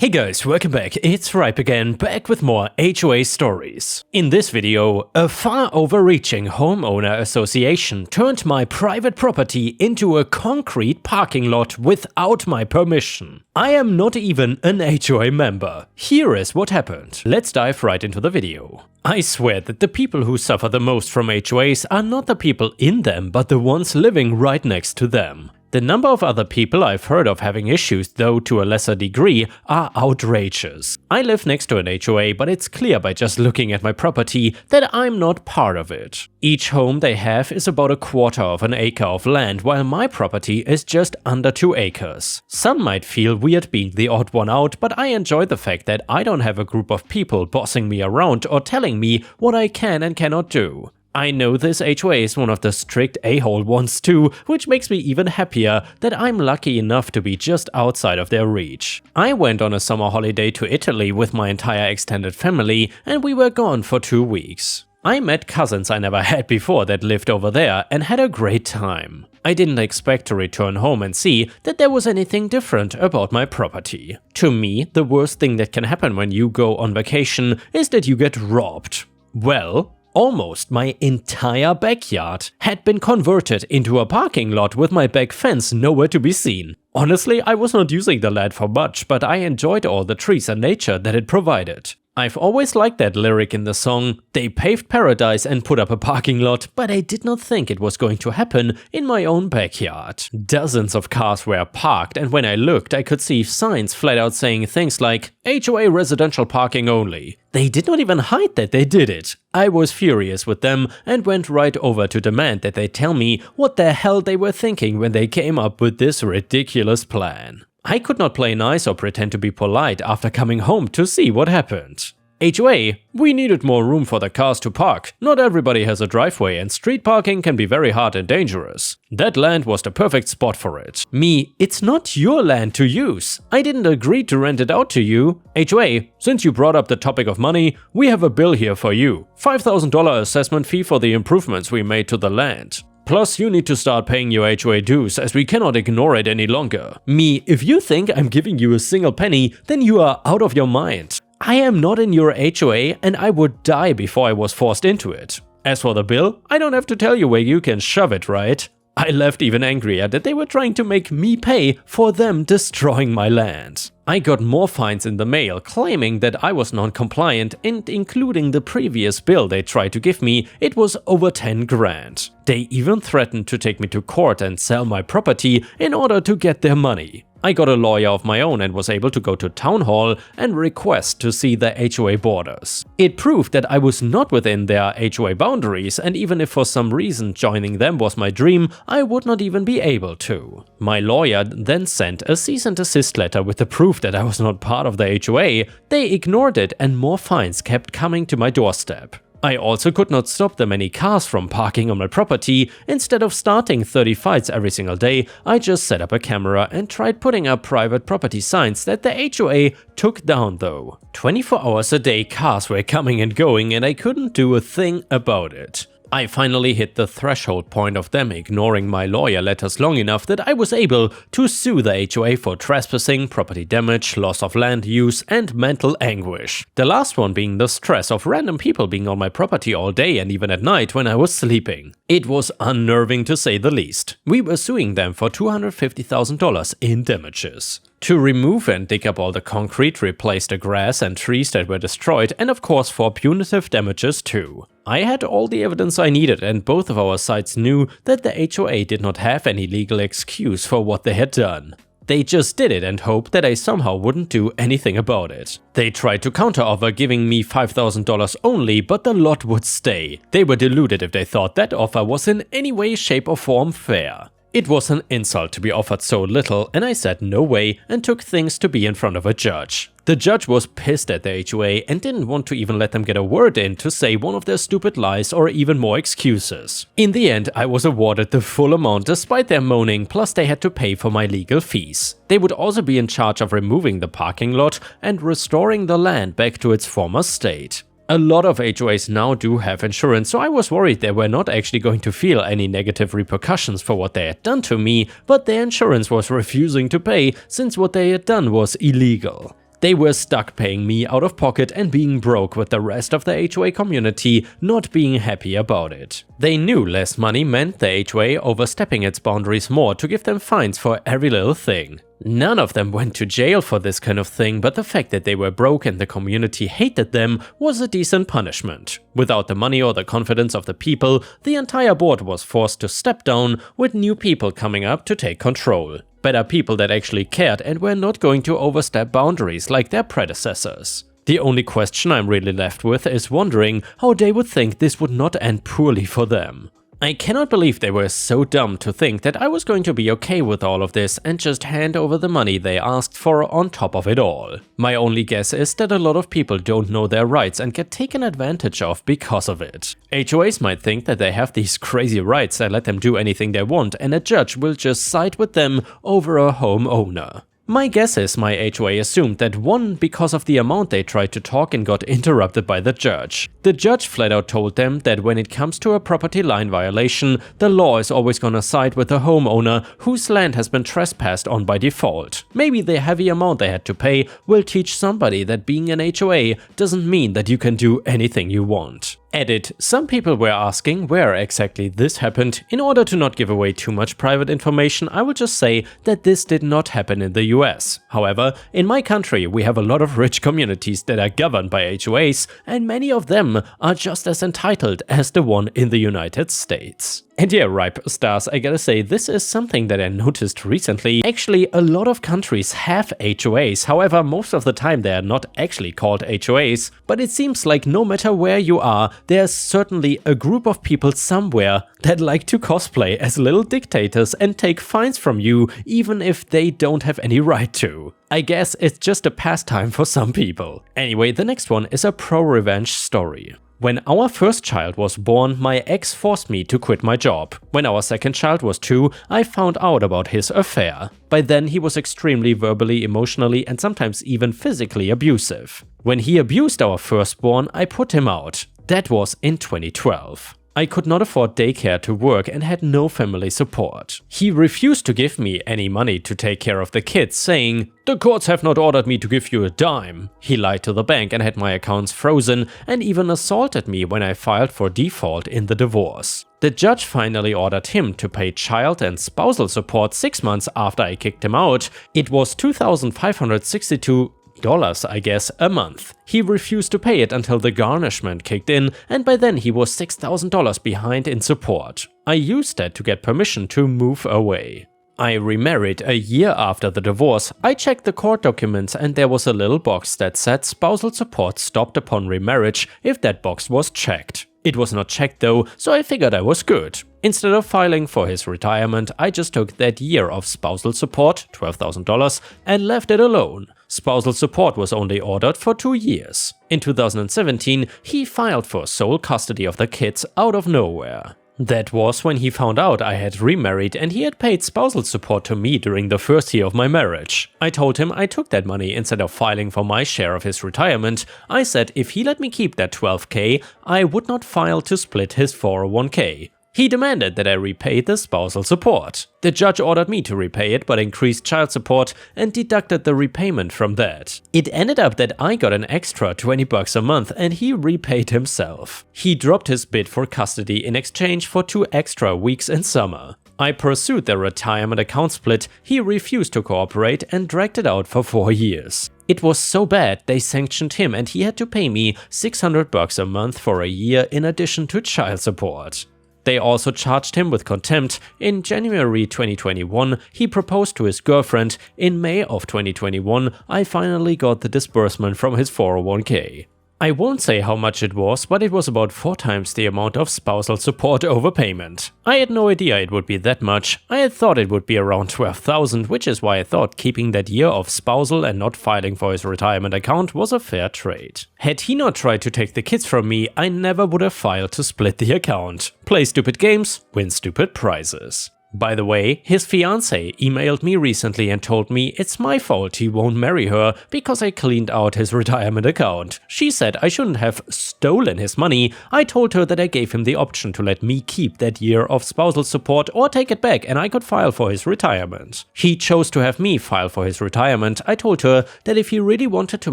Hey guys, welcome back, it's Ripe again, back with more HOA stories. In this video, a far overreaching homeowner association turned my private property into a concrete parking lot without my permission. I am not even an HOA member. Here is what happened. Let's dive right into the video. I swear that the people who suffer the most from HOAs are not the people in them, but the ones living right next to them. The number of other people I've heard of having issues, though to a lesser degree, are outrageous. I live next to an HOA, but it's clear by just looking at my property that I'm not part of it. Each home they have is about a quarter of an acre of land, while my property is just under 2 acres. Some might feel weird being the odd one out, but I enjoy the fact that I don't have a group of people bossing me around or telling me what I can and cannot do. I know this HOA is one of the strict a-hole ones too, which makes me even happier that I'm lucky enough to be just outside of their reach. I went on a summer holiday to Italy with my entire extended family and we were gone for 2 weeks. I met cousins I never had before that lived over there and had a great time. I didn't expect to return home and see that there was anything different about my property. To me, the worst thing that can happen when you go on vacation is that you get robbed. Well, almost my entire backyard had been converted into a parking lot with my back fence nowhere to be seen. Honestly, I was not using the land for much, but I enjoyed all the trees and nature that it provided. I've always liked that lyric in the song, "They paved paradise and put up a parking lot, but I did not think it was going to happen in my own backyard." Dozens of cars were parked, and when I looked I could see signs flat out saying things like HOA residential parking only. They did not even hide that they did it. I was furious with them and went right over to demand that they tell me what the hell they were thinking when they came up with this ridiculous plan. I could not play nice or pretend to be polite after coming home to see what happened. HOA, we needed more room for the cars to park. Not everybody has a driveway and street parking can be very hard and dangerous. That land was the perfect spot for it. Me, it's not your land to use. I didn't agree to rent it out to you. HOA, since you brought up the topic of money, we have a bill here for you. $5,000 assessment fee for the improvements we made to the land. Plus, you need to start paying your HOA dues, as we cannot ignore it any longer. Me, if you think I'm giving you a single penny, then you are out of your mind. I am not in your HOA and I would die before I was forced into it. As for the bill, I don't have to tell you where you can shove it, right? I left even angrier that they were trying to make me pay for them destroying my land. I got more fines in the mail claiming that I was non-compliant, and including the previous bill they tried to give me, it was over 10 grand. They even threatened to take me to court and sell my property in order to get their money. I got a lawyer of my own and was able to go to town hall and request to see the HOA borders. It proved that I was not within their HOA boundaries, and even if for some reason joining them was my dream, I would not even be able to. My lawyer then sent a cease and desist letter with the proof that I was not part of the HOA. They ignored it and more fines kept coming to my doorstep. I also could not stop the many cars from parking on my property. Instead of starting 30 fights every single day, I just set up a camera and tried putting up private property signs that the HOA took down though. 24 hours a day cars were coming and going and I couldn't do a thing about it. I finally hit the threshold point of them ignoring my lawyer letters long enough that I was able to sue the HOA for trespassing, property damage, loss of land use, and mental anguish. The last one being the stress of random people being on my property all day and even at night when I was sleeping. It was unnerving to say the least. We were suing them for $250,000 in damages. To remove and dig up all the concrete, replace the grass and trees that were destroyed, and of course for punitive damages too. I had all the evidence I needed and both of our sides knew that the HOA did not have any legal excuse for what they had done. They just did it and hoped that I somehow wouldn't do anything about it. They tried to counteroffer giving me $5,000 only, but the lot would stay. They were deluded if they thought that offer was in any way, shape or form fair. It was an insult to be offered so little, and I said no way and took things to be in front of a judge. The judge was pissed at the HOA and didn't want to even let them get a word in to say one of their stupid lies or even more excuses. In the end, I was awarded the full amount despite their moaning, plus they had to pay for my legal fees. They would also be in charge of removing the parking lot and restoring the land back to its former state. A lot of HOAs now do have insurance, so I was worried they were not actually going to feel any negative repercussions for what they had done to me, but their insurance was refusing to pay since what they had done was illegal. They were stuck paying me out of pocket and being broke, with the rest of the HOA community not being happy about it. They knew less money meant the HOA overstepping its boundaries more to give them fines for every little thing. None of them went to jail for this kind of thing, but the fact that they were broke and the community hated them was a decent punishment. Without the money or the confidence of the people, the entire board was forced to step down, with new people coming up to take control. Better people that actually cared and were not going to overstep boundaries like their predecessors. The only question I'm really left with is wondering how they would think this would not end poorly for them. I cannot believe they were so dumb to think that I was going to be okay with all of this and just hand over the money they asked for on top of it all. My only guess is that a lot of people don't know their rights and get taken advantage of because of it. HOAs might think that they have these crazy rights that let them do anything they want, and a judge will just side with them over a homeowner. My guess is my HOA assumed that one, because of the amount they tried to talk and got interrupted by the judge. The judge flat out told them that when it comes to a property line violation, the law is always gonna side with the homeowner whose land has been trespassed on by default. Maybe the heavy amount they had to pay will teach somebody that being an HOA doesn't mean that you can do anything you want. Edit. Some people were asking where exactly this happened. In order to not give away too much private information, I will just say that this did not happen in the US. However, in my country we have a lot of rich communities that are governed by HOAs, and many of them are just as entitled as the one in the United States. And yeah, ripe stars, I gotta say, this is something that I noticed recently. Actually, a lot of countries have HOAs, however, most of the time they are not actually called HOAs, but it seems like no matter where you are, there's certainly a group of people somewhere that like to cosplay as little dictators and take fines from you, even if they don't have any right to. I guess it's just a pastime for some people. Anyway, the next one is a pro-revenge story. When our first child was born, my ex forced me to quit my job. When our second child was 2, I found out about his affair. By then he was extremely verbally, emotionally, and sometimes even physically abusive. When he abused our firstborn, I put him out. That was in 2012. I could not afford daycare to work and had no family support. He refused to give me any money to take care of the kids, saying, "The courts have not ordered me to give you a dime." He lied to the bank and had my accounts frozen, and even assaulted me when I filed for default in the divorce. The judge finally ordered him to pay child and spousal support 6 months after I kicked him out. It was $2,562, I guess, a month. He refused to pay it until the garnishment kicked in, and by then he was $6,000 behind in support. I used that to get permission to move away. I remarried a year after the divorce. I checked the court documents and there was a little box that said spousal support stopped upon remarriage if that box was checked. It was not checked though, so I figured I was good. Instead of filing for his retirement, I just took that year of spousal support, $12,000, and left it alone. Spousal support was only ordered for 2 years. In 2017, he filed for sole custody of the kids out of nowhere. That was when he found out I had remarried and he had paid spousal support to me during the first year of my marriage. I told him I took that money instead of filing for my share of his retirement. I said if he let me keep that $12,000, I would not file to split his 401k. He demanded that I repay the spousal support. The judge ordered me to repay it but increased child support and deducted the repayment from that. It ended up that I got an extra $20 a month and he repaid himself. He dropped his bid for custody in exchange for 2 extra weeks in summer. I pursued the retirement account split, he refused to cooperate and dragged it out for 4 years. It was so bad they sanctioned him and he had to pay me $600 a month for a year in addition to child support. They also charged him with contempt. In January 2021, he proposed to his girlfriend. In May of 2021, I finally got the disbursement from his 401k. I won't say how much it was, but it was about 4 times the amount of spousal support overpayment. I had no idea it would be that much. I had thought it would be around 12,000, which is why I thought keeping that year of spousal and not filing for his retirement account was a fair trade. Had he not tried to take the kids from me, I never would have filed to split the account. Play stupid games, win stupid prizes. By the way, his fiancée emailed me recently and told me it's my fault he won't marry her because I cleaned out his retirement account. She said I shouldn't have stolen his money. I told her that I gave him the option to let me keep that year of spousal support or take it back and I could file for his retirement. He chose to have me file for his retirement. I told her that if he really wanted to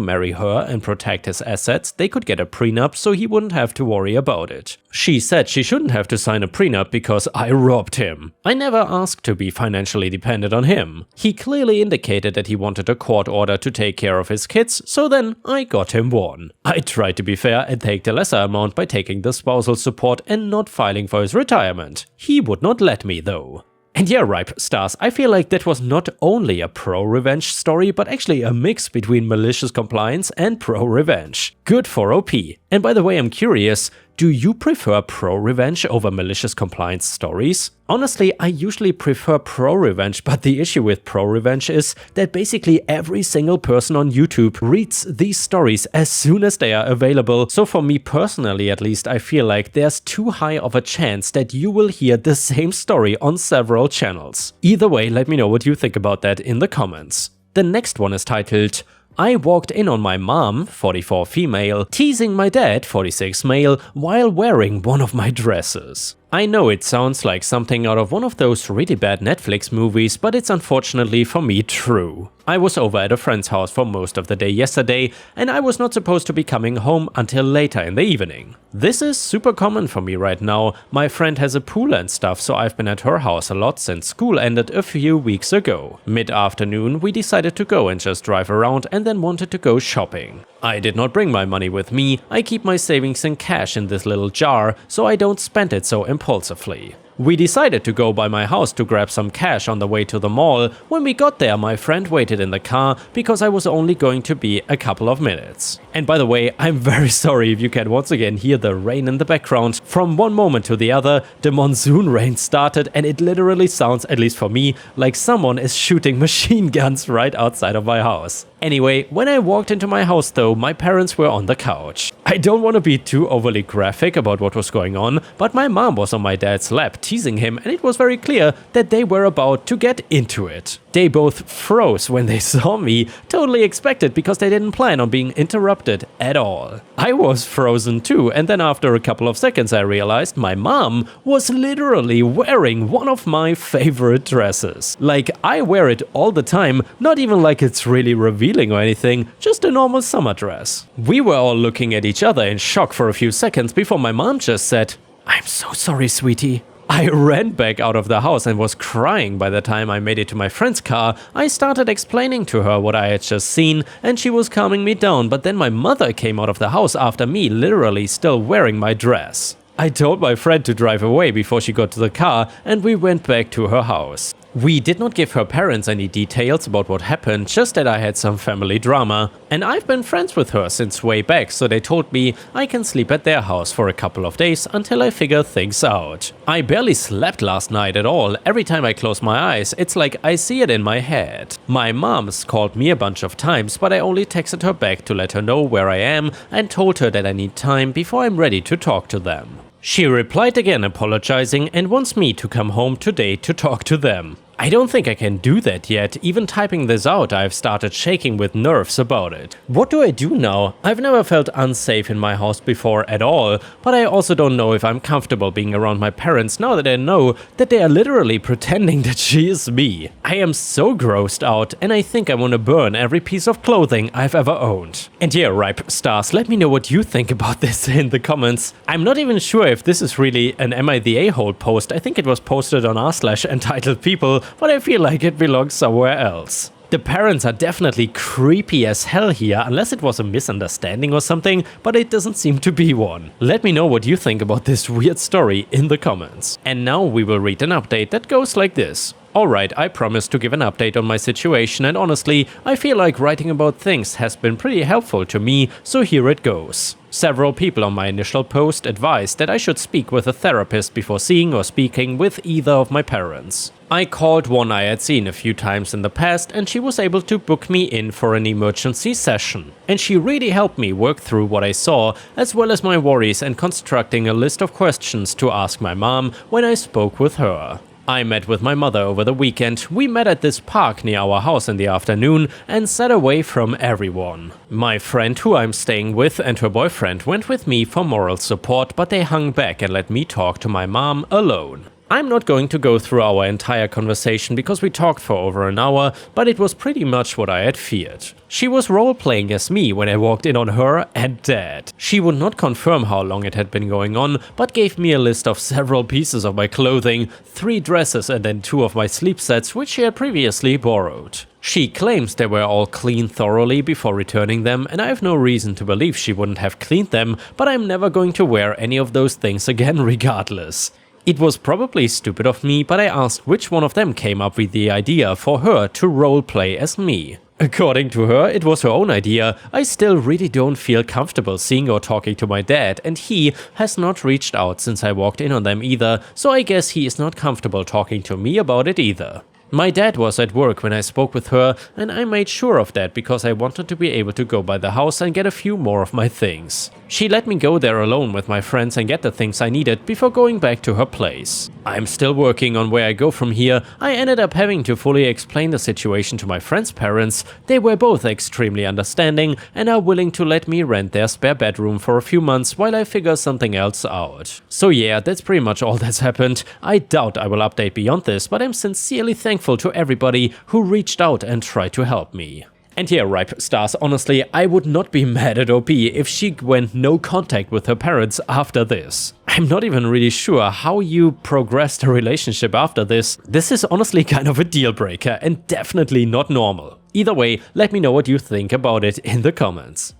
marry her and protect his assets, they could get a prenup so he wouldn't have to worry about it. She said she shouldn't have to sign a prenup because I robbed him. I never asked to be financially dependent on him. He clearly indicated that he wanted a court order to take care of his kids, so then I got him one. I tried to be fair and take the lesser amount by taking the spousal support and not filing for his retirement. He would not let me though. And yeah, Ripe Stars, I feel like that was not only a pro-revenge story, but actually a mix between malicious compliance and pro-revenge. Good for OP. And by the way, I'm curious, do you prefer pro-revenge over malicious compliance stories? Honestly, I usually prefer pro-revenge, but the issue with pro-revenge is that basically every single person on YouTube reads these stories as soon as they are available. So for me personally, at least, I feel like there's too high of a chance that you will hear the same story on several channels. Either way, let me know what you think about that in the comments. The next one is titled, I walked in on my mom, 44 female, teasing my dad, 46 male, while wearing one of my dresses. I know it sounds like something out of one of those really bad Netflix movies, but it's unfortunately for me true. I was over at a friend's house for most of the day yesterday, and I was not supposed to be coming home until later in the evening. This is super common for me right now. My friend has a pool and stuff, so I've been at her house a lot since school ended a few weeks ago. Mid-afternoon, we decided to go and just drive around and then wanted to go shopping. I did not bring my money with me. I keep my savings in cash in this little jar, so I don't spend it so impulsively. We decided to go by my house to grab some cash on the way to the mall. When we got there, my friend waited in the car because I was only going to be a couple of minutes. And by the way, I'm very sorry if you can once again hear the rain in the background. From one moment to the other, the monsoon rain started and it literally sounds, at least for me, like someone is shooting machine guns right outside of my house. Anyway, when I walked into my house though, my parents were on the couch. I don't want to be too overly graphic about what was going on, but my mom was on my dad's lap teasing him and it was very clear that they were about to get into it. They both froze when they saw me, totally expected because they didn't plan on being interrupted at all. I was frozen too, and then after a couple of seconds I realized my mom was literally wearing one of my favorite dresses. Like, I wear it all the time, not even like it's really revealing or anything, just a normal summer dress. We were all looking at each other in shock for a few seconds before my mom just said, "I'm so sorry, sweetie." I ran back out of the house and was crying by the time I made it to my friend's car. I started explaining to her what I had just seen and she was calming me down, but then my mother came out of the house after me, literally still wearing my dress. I told my friend to drive away before she got to the car and we went back to her house. We did not give her parents any details about what happened, just that I had some family drama. And I've been friends with her since way back, so they told me I can sleep at their house for a couple of days until I figure things out. I barely slept last night at all. Every time I close my eyes, it's like I see it in my head. My mom's called me a bunch of times, but I only texted her back to let her know where I am and told her that I need time before I'm ready to talk to them. She replied again apologizing and wants me to come home today to talk to them. I don't think I can do that yet. Even typing this out, I've started shaking with nerves about it. What do I do now? I've never felt unsafe in my house before at all, but I also don't know if I'm comfortable being around my parents now that I know that they are literally pretending that she is me. I am so grossed out and I think I want to burn every piece of clothing I've ever owned. And yeah, Ripe Stars, let me know what you think about this in the comments. I'm not even sure if this is really an Am I the A-hole post. I think it was posted on r/entitledpeople, but I feel like it belongs somewhere else. The parents are definitely creepy as hell here, unless it was a misunderstanding or something, but it doesn't seem to be one. Let me know what you think about this weird story in the comments. And now we will read an update that goes like this. Alright, I promised to give an update on my situation and honestly, I feel like writing about things has been pretty helpful to me, so here it goes. Several people on my initial post advised that I should speak with a therapist before seeing or speaking with either of my parents. I called one I had seen a few times in the past and she was able to book me in for an emergency session. And she really helped me work through what I saw, as well as my worries and constructing a list of questions to ask my mom when I spoke with her. I met with my mother over the weekend. We met at this park near our house in the afternoon and sat away from everyone. My friend who I'm staying with and her boyfriend went with me for moral support, but they hung back and let me talk to my mom alone. I'm not going to go through our entire conversation because we talked for over an hour, but it was pretty much what I had feared. She was role-playing as me when I walked in on her and Dad. She would not confirm how long it had been going on, but gave me a list of several pieces of my clothing, 3 dresses and then 2 of my sleep sets which she had previously borrowed. She claims they were all cleaned thoroughly before returning them, and I have no reason to believe she wouldn't have cleaned them, but I'm never going to wear any of those things again regardless. It was probably stupid of me, but I asked which one of them came up with the idea for her to roleplay as me. According to her, it was her own idea. I still really don't feel comfortable seeing or talking to my dad, and he has not reached out since I walked in on them either, so I guess he is not comfortable talking to me about it either. My dad was at work when I spoke with her, and I made sure of that because I wanted to be able to go by the house and get a few more of my things. She let me go there alone with my friends and get the things I needed before going back to her place. I'm still working on where I go from here. I ended up having to fully explain the situation to my friends' parents. They were both extremely understanding and are willing to let me rent their spare bedroom for a few months while I figure something else out. So yeah, that's pretty much all that's happened. I doubt I will update beyond this, but I'm sincerely thankful to everybody who reached out and tried to help me. And yeah, Ripe Stars, honestly, I would not be mad at OP if she went no contact with her parents after this. I'm not even really sure how you progressed a relationship after this. This is honestly kind of a deal breaker and definitely not normal. Either way, let me know what you think about it in the comments.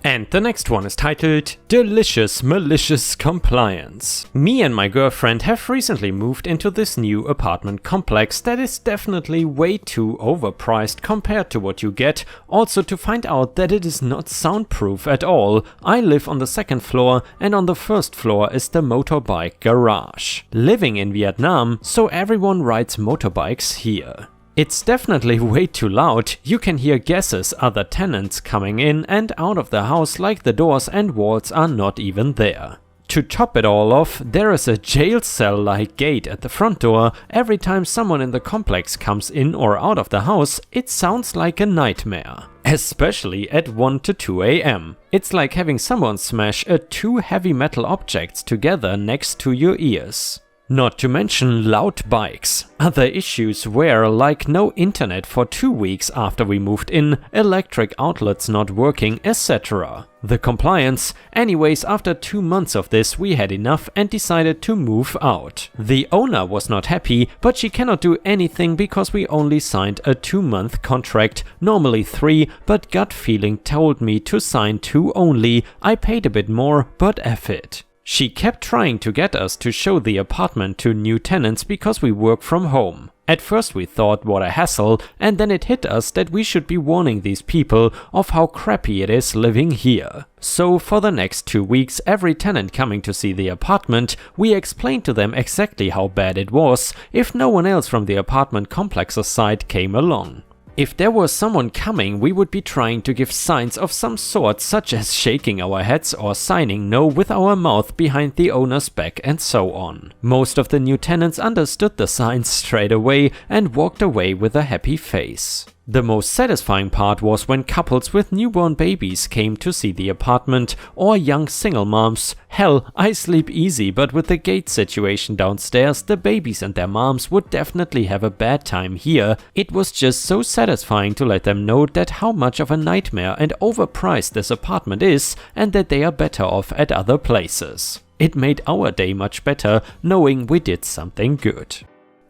And the next one is titled Delicious Malicious Compliance. Me and my girlfriend have recently moved into this new apartment complex that is definitely way too overpriced compared to what you get. Also, to find out that it is not soundproof at all. I live on the 2nd floor and on the 1st floor is the motorbike garage. Living in Vietnam, so everyone rides motorbikes here. It's definitely way too loud. You can hear guesses, other tenants coming in and out of the house like the doors and walls are not even there. To top it all off, there is a jail cell-like gate at the front door. Every time someone in the complex comes in or out of the house, it sounds like a nightmare. Especially at 1 to 2 AM. It's like having someone smash 2 heavy metal objects together next to your ears. Not to mention loud bikes. Other issues were like no internet for 2 weeks after we moved in, electric outlets not working, etc. The compliance. Anyways, after 2 months of this we had enough and decided to move out. The owner was not happy, but she cannot do anything because we only signed a 2-month contract, normally 3, but gut feeling told me to sign 2 only. I paid a bit more, but F it. She kept trying to get us to show the apartment to new tenants because we work from home. At first we thought what a hassle, and then it hit us that we should be warning these people of how crappy it is living here. So for the next 2 weeks, every tenant coming to see the apartment, we explained to them exactly how bad it was if no one else from the apartment complex's side came along. If there was someone coming, we would be trying to give signs of some sort, such as shaking our heads or signing no with our mouth behind the owner's back and so on. Most of the new tenants understood the signs straight away and walked away with a happy face. The most satisfying part was when couples with newborn babies came to see the apartment, or young single moms. Hell, I sleep easy, but with the gate situation downstairs, the babies and their moms would definitely have a bad time here. It was just so satisfying to let them know that how much of a nightmare and overpriced this apartment is, and that they are better off at other places. It made our day much better, knowing we did something good.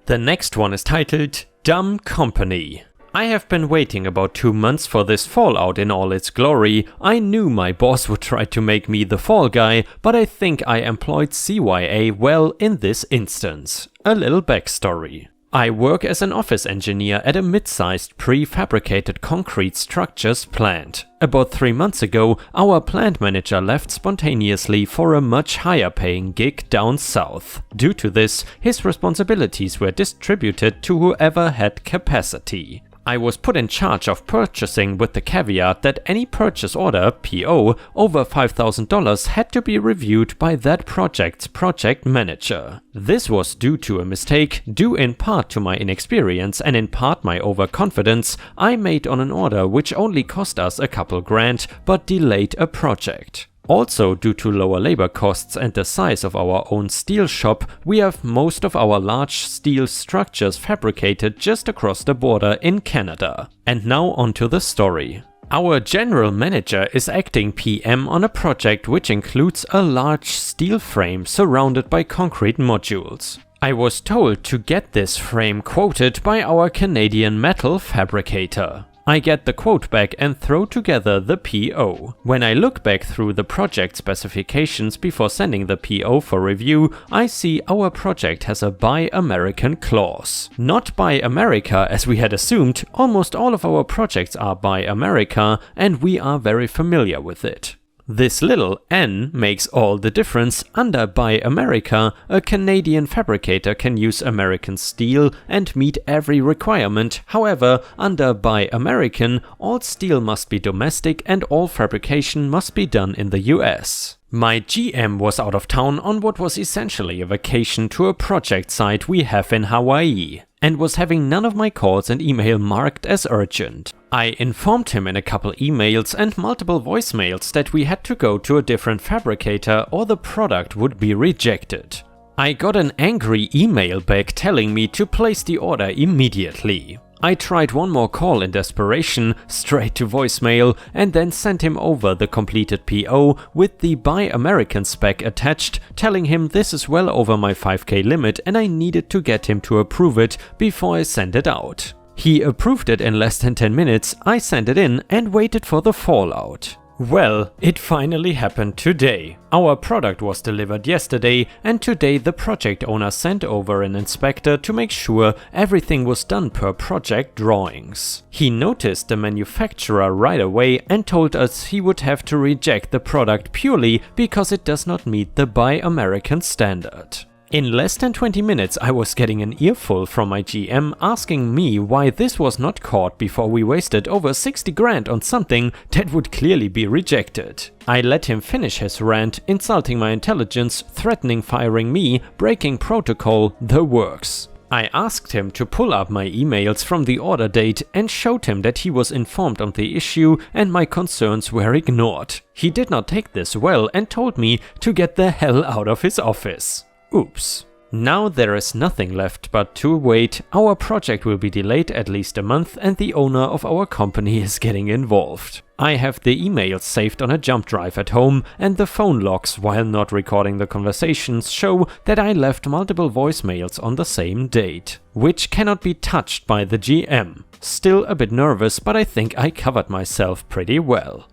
The next one is titled Dumb Company. I have been waiting about 2 months for this fallout in all its glory. I knew my boss would try to make me the fall guy, but I think I employed CYA well in this instance. A little backstory. I work as an office engineer at a mid-sized prefabricated concrete structures plant. About 3 months ago, our plant manager left spontaneously for a much higher paying gig down south. Due to this, his responsibilities were distributed to whoever had capacity. I was put in charge of purchasing with the caveat that any purchase order, PO, over $5,000 had to be reviewed by that project's project manager. This was due to a mistake, due in part to my inexperience and in part my overconfidence, I made on an order which only cost us a couple grand, but delayed a project. Also, due to lower labor costs and the size of our own steel shop, we have most of our large steel structures fabricated just across the border in Canada. And now onto the story. Our general manager is acting PM on a project which includes a large steel frame surrounded by concrete modules. I was told to get this frame quoted by our Canadian metal fabricator. I get the quote back and throw together the PO. When I look back through the project specifications before sending the PO for review, I see our project has a Buy American clause. Not Buy America as we had assumed, almost all of our projects are Buy America and we are very familiar with it. This little N makes all the difference. Under Buy America, a Canadian fabricator can use American steel and meet every requirement. However, under Buy American, all steel must be domestic and all fabrication must be done in the US. My GM was out of town on what was essentially a vacation to a project site we have in Hawaii, and was having none of my calls and email marked as urgent. I informed him in a couple emails and multiple voicemails that we had to go to a different fabricator or the product would be rejected. I got an angry email back telling me to place the order immediately. I tried one more call in desperation, straight to voicemail, and then sent him over the completed PO with the Buy American spec attached, telling him this is well over my 5K limit and I needed to get him to approve it before I send it out. He approved it in less than 10 minutes, I sent it in and waited for the fallout. Well, it finally happened today. Our product was delivered yesterday and today the project owner sent over an inspector to make sure everything was done per project drawings. He noticed the manufacturer right away and told us he would have to reject the product purely because it does not meet the Buy American standard. In less than 20 minutes I was getting an earful from my GM asking me why this was not caught before we wasted over 60 grand on something that would clearly be rejected. I let him finish his rant, insulting my intelligence, threatening firing me, breaking protocol, the works. I asked him to pull up my emails from the order date and showed him that he was informed of the issue and my concerns were ignored. He did not take this well and told me to get the hell out of his office. Oops. Now there is nothing left but to wait. Our project will be delayed at least a month and the owner of our company is getting involved. I have the emails saved on a jump drive at home and the phone logs while not recording the conversations show that I left multiple voicemails on the same date, which cannot be touched by the GM. Still a bit nervous, but I think I covered myself pretty well.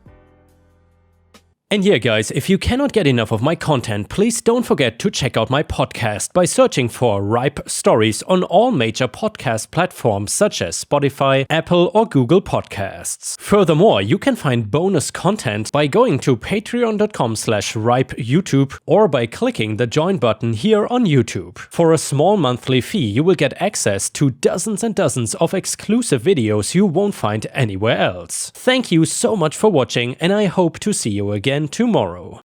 And yeah guys, if you cannot get enough of my content, please don't forget to check out my podcast by searching for Ripe Stories on all major podcast platforms such as Spotify, Apple or Google Podcasts. Furthermore, you can find bonus content by going to patreon.com/ripeyoutube or by clicking the join button here on YouTube. For a small monthly fee, you will get access to dozens and dozens of exclusive videos you won't find anywhere else. Thank you so much for watching and I hope to see you again tomorrow.